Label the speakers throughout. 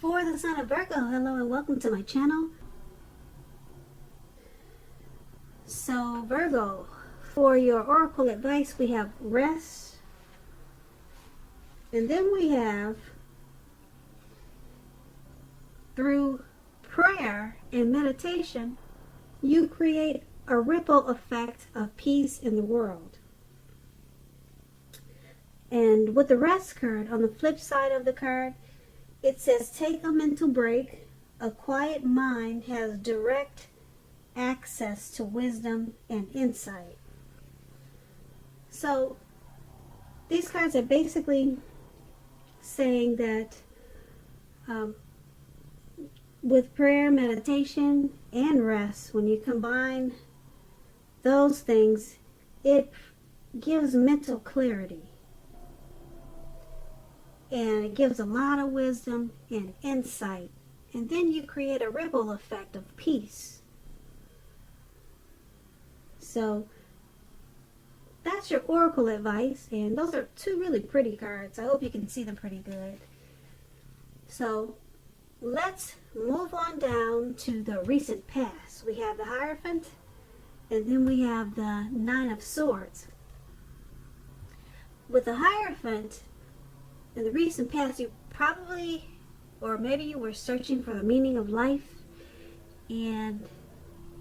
Speaker 1: For the sign of Virgo, hello and welcome to my channel. So Virgo, for your oracle advice, we have rest, and then we have through prayer and meditation, you create a ripple effect of peace in the world. And with the rest card, on the flip side of the card, it says take a mental break. A quiet mind has direct access to wisdom and insight. So these cards are basically saying that with prayer, meditation, and rest, when you combine those things, it gives mental clarity. And it gives a lot of wisdom and insight. And then you create a ripple effect of peace. So that's your oracle advice. And those are two really pretty cards. I hope you can see them pretty good. So let's move on down to the recent past. We have the Hierophant, and then we have the Nine of Swords. With the Hierophant, in the recent past, you probably, or maybe you were searching for the meaning of life, and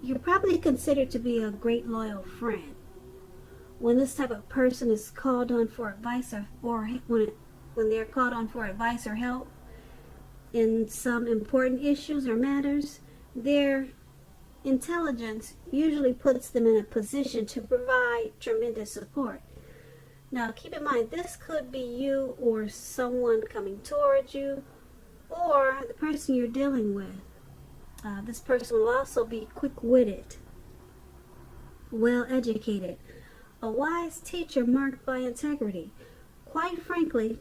Speaker 1: you're probably considered to be a great loyal friend. When this type of person is called on for advice, or when they're called on for advice or help in some important issues or matters, their intelligence usually puts them in a position to provide tremendous support. Now, keep in mind, this could be you or someone coming towards you, or the person you're dealing with. This person will also be quick-witted, well-educated, a wise teacher marked by integrity. Quite frankly,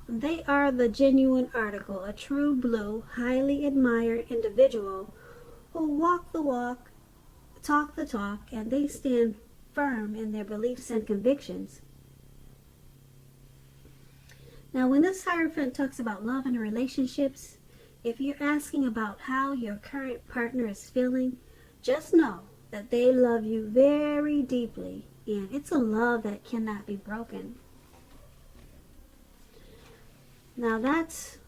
Speaker 1: they are the genuine article, a true blue, highly admired individual who walk the walk, talk the talk, and they stand firm in their beliefs and convictions. Now, when this Hierophant talks about love and relationships, if you're asking about how your current partner is feeling, just know that they love you very deeply, and it's a love that cannot be broken. Now, that's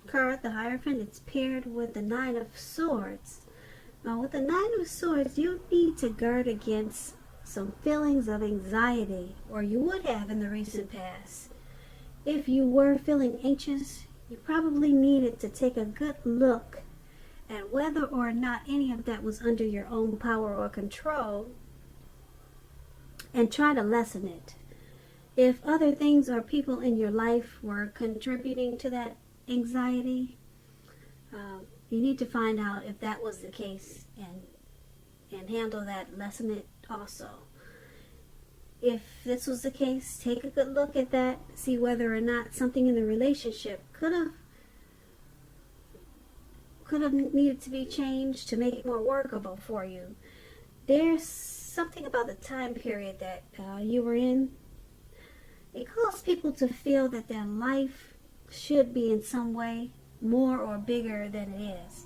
Speaker 1: card, the Hierophant. It's paired with the Nine of Swords. Now, with the Nine of Swords, you need to guard against some feelings of anxiety, or you would have in the recent past. If you were feeling anxious, you probably needed to take a good look at whether or not any of that was under your own power or control, and try to lessen it. If other things or people in your life were contributing to that anxiety, you need to find out if that was the case and handle that, lessen it also. If this was the case, take a good look at that, see whether or not something in the relationship could have needed to be changed to make it more workable for you. There's something about the time period that you were in. It caused people to feel that their life should be in some way more or bigger than it is.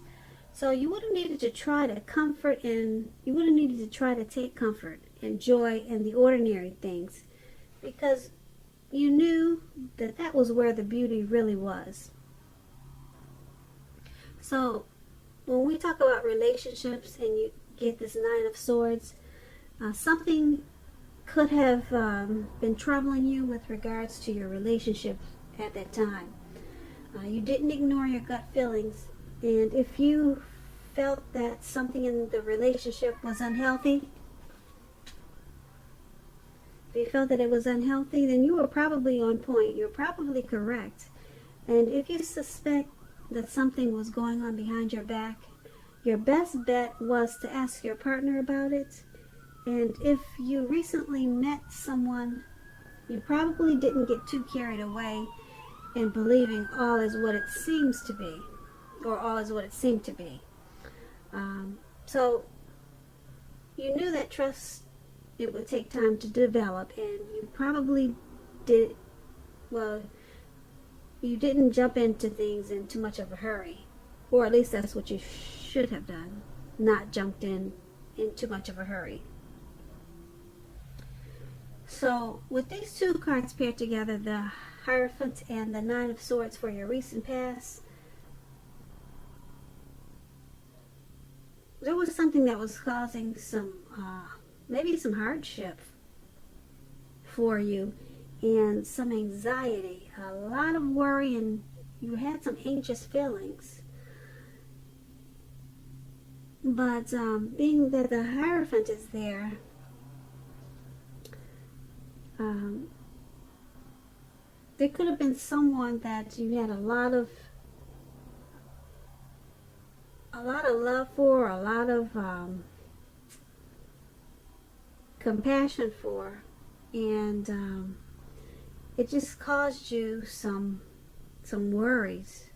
Speaker 1: So you would have needed to try to comfort, and you would have needed to try to take comfort and joy in the ordinary things, because you knew that that was where the beauty really was. So when we talk about relationships and you get this Nine of Swords, something could have been troubling you with regards to your relationship at that time. You didn't ignore your gut feelings, and if you felt that something in the relationship was unhealthy, if you felt that it was unhealthy, then you were probably on point. You're probably correct. And if you suspect that something was going on behind your back, your best bet was to ask your partner about it. And if you recently met someone, you probably didn't get too carried away in believing all is what it seems to be, or all is what it seemed to be. So you knew that trust, it would take time to develop, and you probably did, well, you didn't jump into things in too much of a hurry, or at least that's what you should have done, not jumped in too much of a hurry. So with these two cards paired together, the Hierophant and the Nine of Swords for your recent past, there was something that was causing some maybe some hardship for you and some anxiety, a lot of worry, and you had some anxious feelings. But being that the Hierophant is there, there could have been someone that you had a lot of love for, a lot of compassion for, and it just caused you some worries,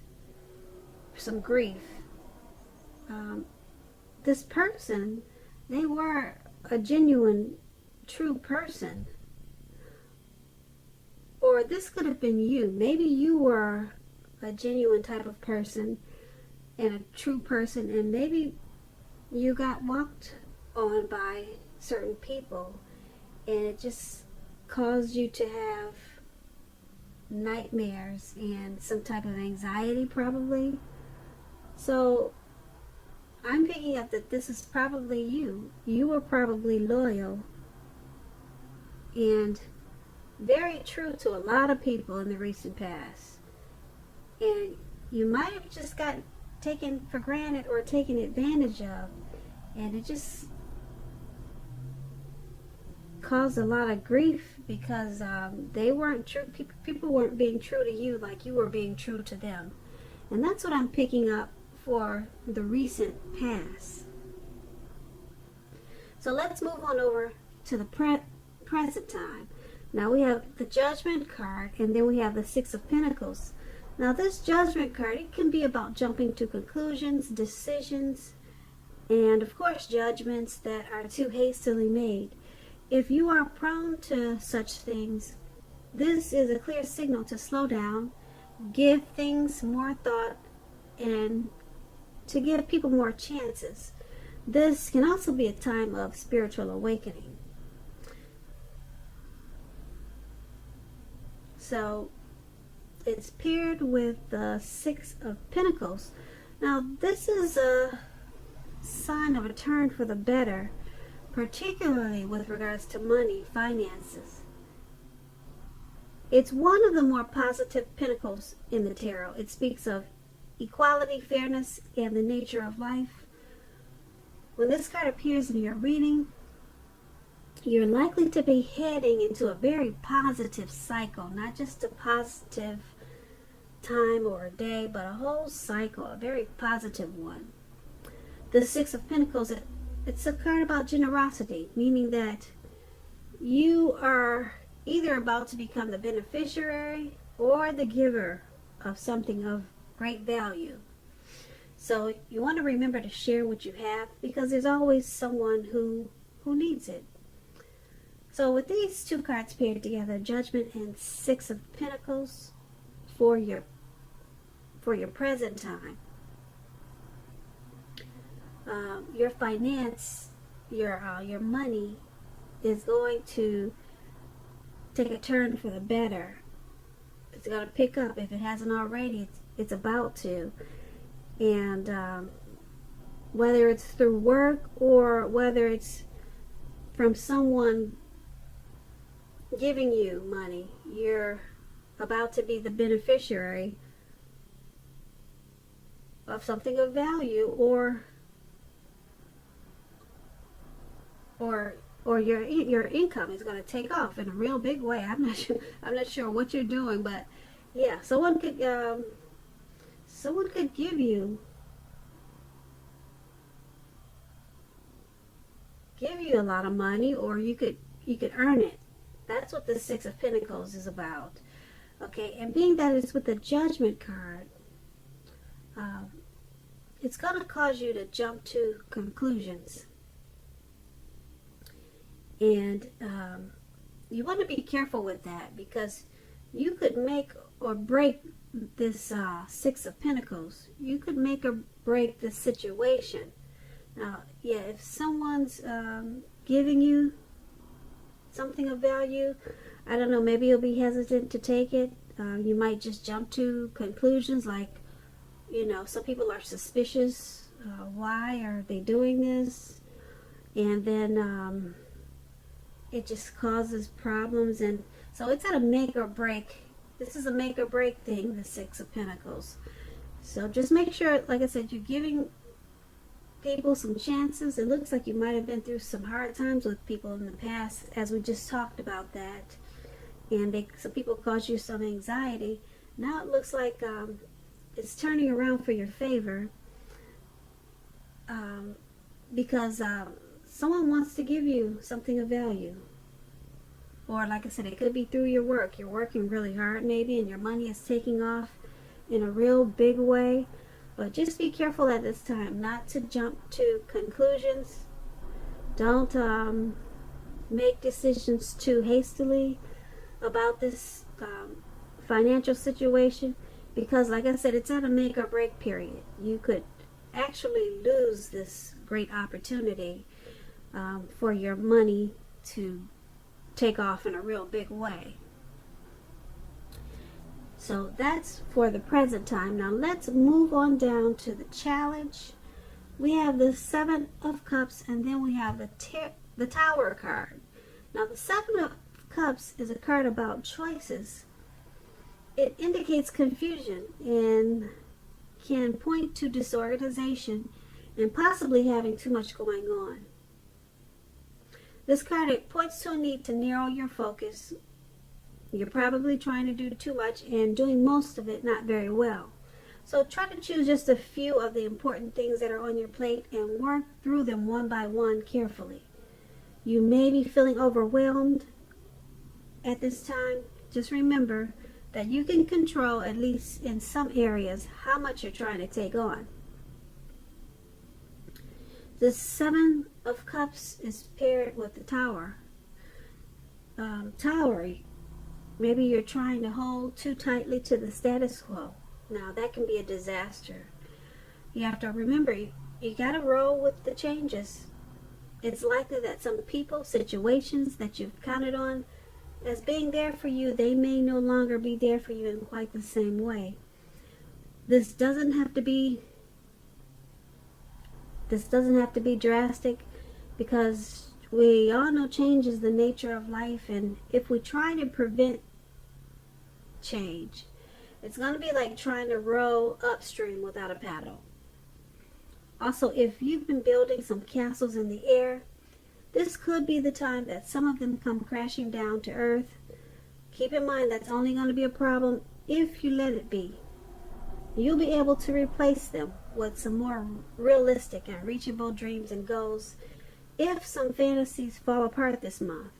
Speaker 1: some grief. This person, they were a genuine, true person. Or this could have been you. Maybe you were a genuine type of person and a true person, and maybe you got walked on by certain people, and it just caused you to have nightmares and some type of anxiety, probably. So I'm picking up that this is probably you. You were probably loyal and very true to a lot of people in the recent past. And you might have just got taken for granted or taken advantage of. And it just caused a lot of grief because they weren't true. People weren't being true to you like you were being true to them. And that's what I'm picking up for the recent past. So let's move on over to the present time. Now we have the Judgment card, and then we have the Six of Pentacles. Now this Judgment card, it can be about jumping to conclusions, decisions, and of course judgments that are too hastily made. If you are prone to such things, this is a clear signal to slow down, give things more thought, and to give people more chances. This can also be a time of spiritual awakening. So it's paired with the Six of Pentacles. Now this is a sign of a turn for the better, particularly with regards to money, finances. It's one of the more positive pentacles in the tarot. It speaks of equality, fairness, and the nature of life. When this card appears in your reading, you're likely to be heading into a very positive cycle, not just a positive time or a day, but a whole cycle, a very positive one. The Six of Pentacles, it's a card about generosity, meaning that you are either about to become the beneficiary or the giver of something of great value. So you want to remember to share what you have, because there's always someone who needs it. So with these two cards paired together, Judgment and Six of Pentacles, for your present time, your finance, your money is going to take a turn for the better. It's going to pick up. If it hasn't already, it's about to. And whether it's through work or whether it's from someone giving you money, you're about to be the beneficiary of something of value, or your income is going to take off in a real big way. I'm not sure what you're doing, but yeah, someone could give you a lot of money, or you could earn it. That's what the Six of Pentacles is about. Okay, and being that it's with the Judgment card, it's going to cause you to jump to conclusions. And you want to be careful with that, because you could make or break this Six of Pentacles, you could make or break the situation. Now, yeah, if someone's giving you something of value, I don't know, maybe you'll be hesitant to take it. You might just jump to conclusions like, you know, some people are suspicious. Why are they doing this? And then it just causes problems. And so it's at a make or break. This is a make or break thing, the Six of Pentacles. So just make sure, like I said, you're giving people some chances. It looks like you might have been through some hard times with people in the past, as we just talked about that. And some people caused you some anxiety. Now it looks like it's turning around for your favor, because someone wants to give you something of value. Or like I said, it could be through your work. You're working really hard maybe, and your money is taking off in a real big way. But just be careful at this time not to jump to conclusions. Don't make decisions too hastily about this financial situation, because like I said, it's at a make or break period. You could actually lose this great opportunity for your money to take off in a real big way. So that's for the present time. Now let's move on down to the challenge. We have the Seven of Cups, and then we have the Tower card. Now the Seven of Cups is a card about choices. It indicates confusion and can point to disorganization and possibly having too much going on. This card, it points to a need to narrow your focus. You're probably trying to do too much and doing most of it not very well. So try to choose just a few of the important things that are on your plate and work through them one by one carefully. You may be feeling overwhelmed at this time. Just remember that you can control, at least in some areas, how much you're trying to take on. The Seven of Cups is paired with the Tower. Tower, maybe you're trying to hold too tightly to the status quo. Now that can be a disaster. You have to remember, you got to roll with the changes. It's likely that some people, situations that you've counted on as being there for you, they may no longer be there for you in quite the same way. This doesn't have to be drastic, because we all know change is the nature of life, and if we try to prevent change, it's going to be like trying to row upstream without a paddle. Also, if you've been building some castles in the air, this could be the time that some of them come crashing down to earth. Keep in mind that's only going to be a problem if you let it be. You'll be able to replace them with some more realistic and reachable dreams and goals if some fantasies fall apart this month.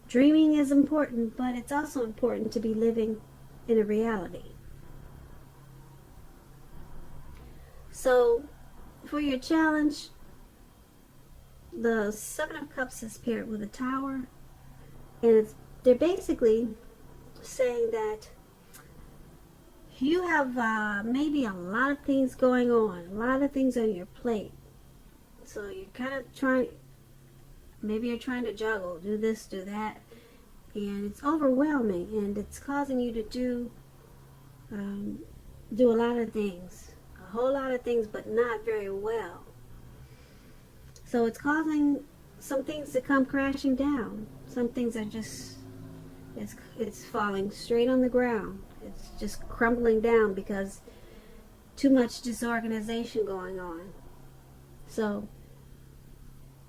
Speaker 1: Dreaming is important, but it's also important to be living in a reality. So, for your challenge, the Seven of Cups is paired with a Tower, and they're basically saying that you have maybe a lot of things going on, a lot of things on your plate. So you're kind of maybe you're trying to juggle, do this, do that, and it's overwhelming, and it's causing you to do a lot of things, a whole lot of things, but not very well. So it's causing some things to come crashing down. Some things are just, it's falling straight on the ground. It's just crumbling down because too much disorganization going on. So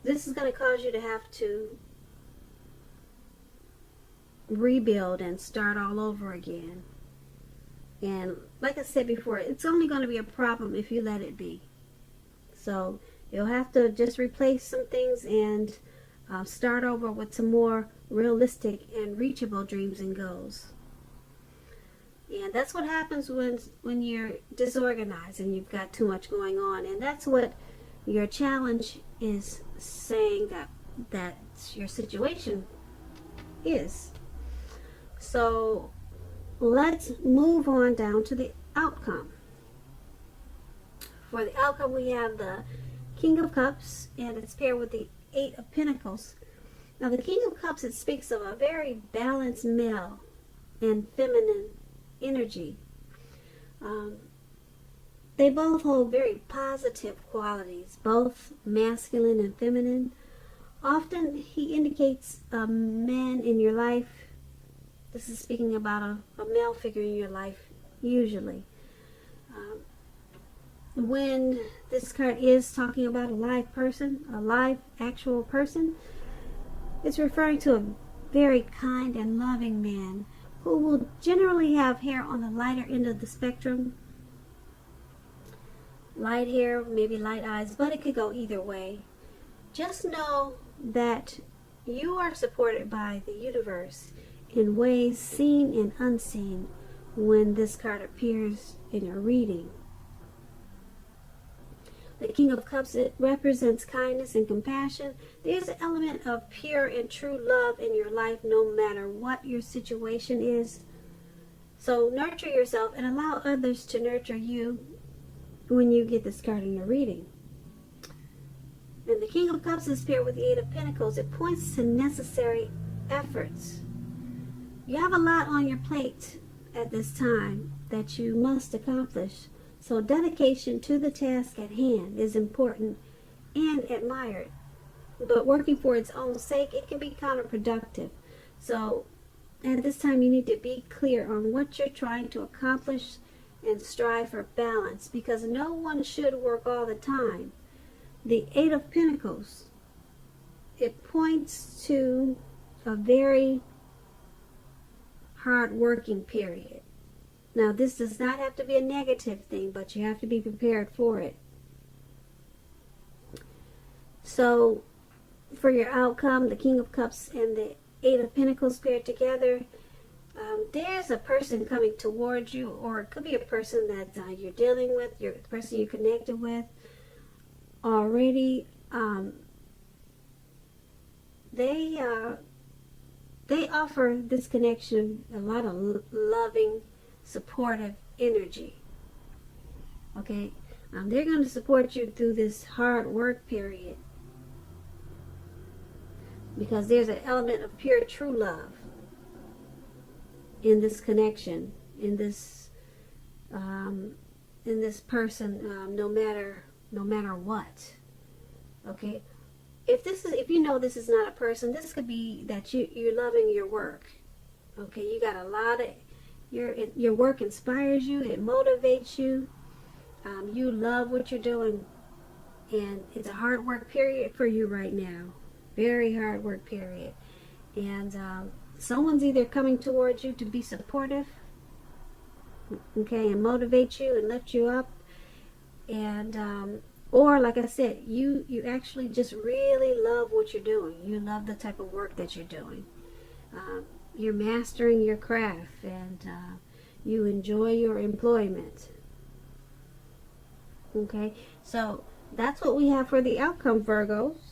Speaker 1: this is going to cause you to have to rebuild and start all over again. And like I said before, it's only going to be a problem if you let it be. So you'll have to just replace some things and start over with some more realistic and reachable dreams and goals. And that's what happens when you're disorganized and you've got too much going on. And that's what your challenge is saying that your situation is. So let's move on down to the outcome. For the outcome, we have the King of Cups, and it's paired with the Eight of Pentacles. Now, the King of Cups, it speaks of a very balanced male and feminine energy. They both hold very positive qualities, both masculine and feminine. Often, he indicates a man in your life. This is speaking about a male figure in your life, usually. When this card is talking about a live person, a live actual person, it's referring to a very kind and loving man who will generally have hair on the lighter end of the spectrum. Light hair, maybe light eyes, but it could go either way. Just know that you are supported by the universe in ways seen and unseen when this card appears in your reading. The King of Cups, it represents kindness and compassion. There's an element of pure and true love in your life no matter what your situation is. So nurture yourself and allow others to nurture you when you get this card in your reading. And the King of Cups is paired with the Eight of Pentacles. It points to necessary efforts. You have a lot on your plate at this time that you must accomplish. So dedication to the task at hand is important and admired. But working for its own sake, it can be counterproductive. So at this time, you need to be clear on what you're trying to accomplish and strive for balance, because no one should work all the time. The Eight of Pentacles, it points to a very hard working period. Now, this does not have to be a negative thing, but you have to be prepared for it. So, for your outcome, the King of Cups and the Eight of Pentacles paired together, there's a person coming towards you, or it could be a person that you're dealing with, the person you're connected with already. They offer this connection a lot of loving, supportive energy. Okay, they're going to support you through this hard work period, because there's an element of pure true love in this connection, in this person, no matter what. Okay, if you know this is not a person, this could be that you're loving your work. Okay, you got a lot of your work inspires you, it motivates you. You love what you're doing, and it's a hard work period for you right now. Very hard work period. And someone's either coming towards you to be supportive, okay, and motivate you and lift you up, and or like I said, you actually just really love what you're doing. You love the type of work that you're doing. You're mastering your craft, and you enjoy your employment. Okay, so that's what we have for the outcome, Virgos.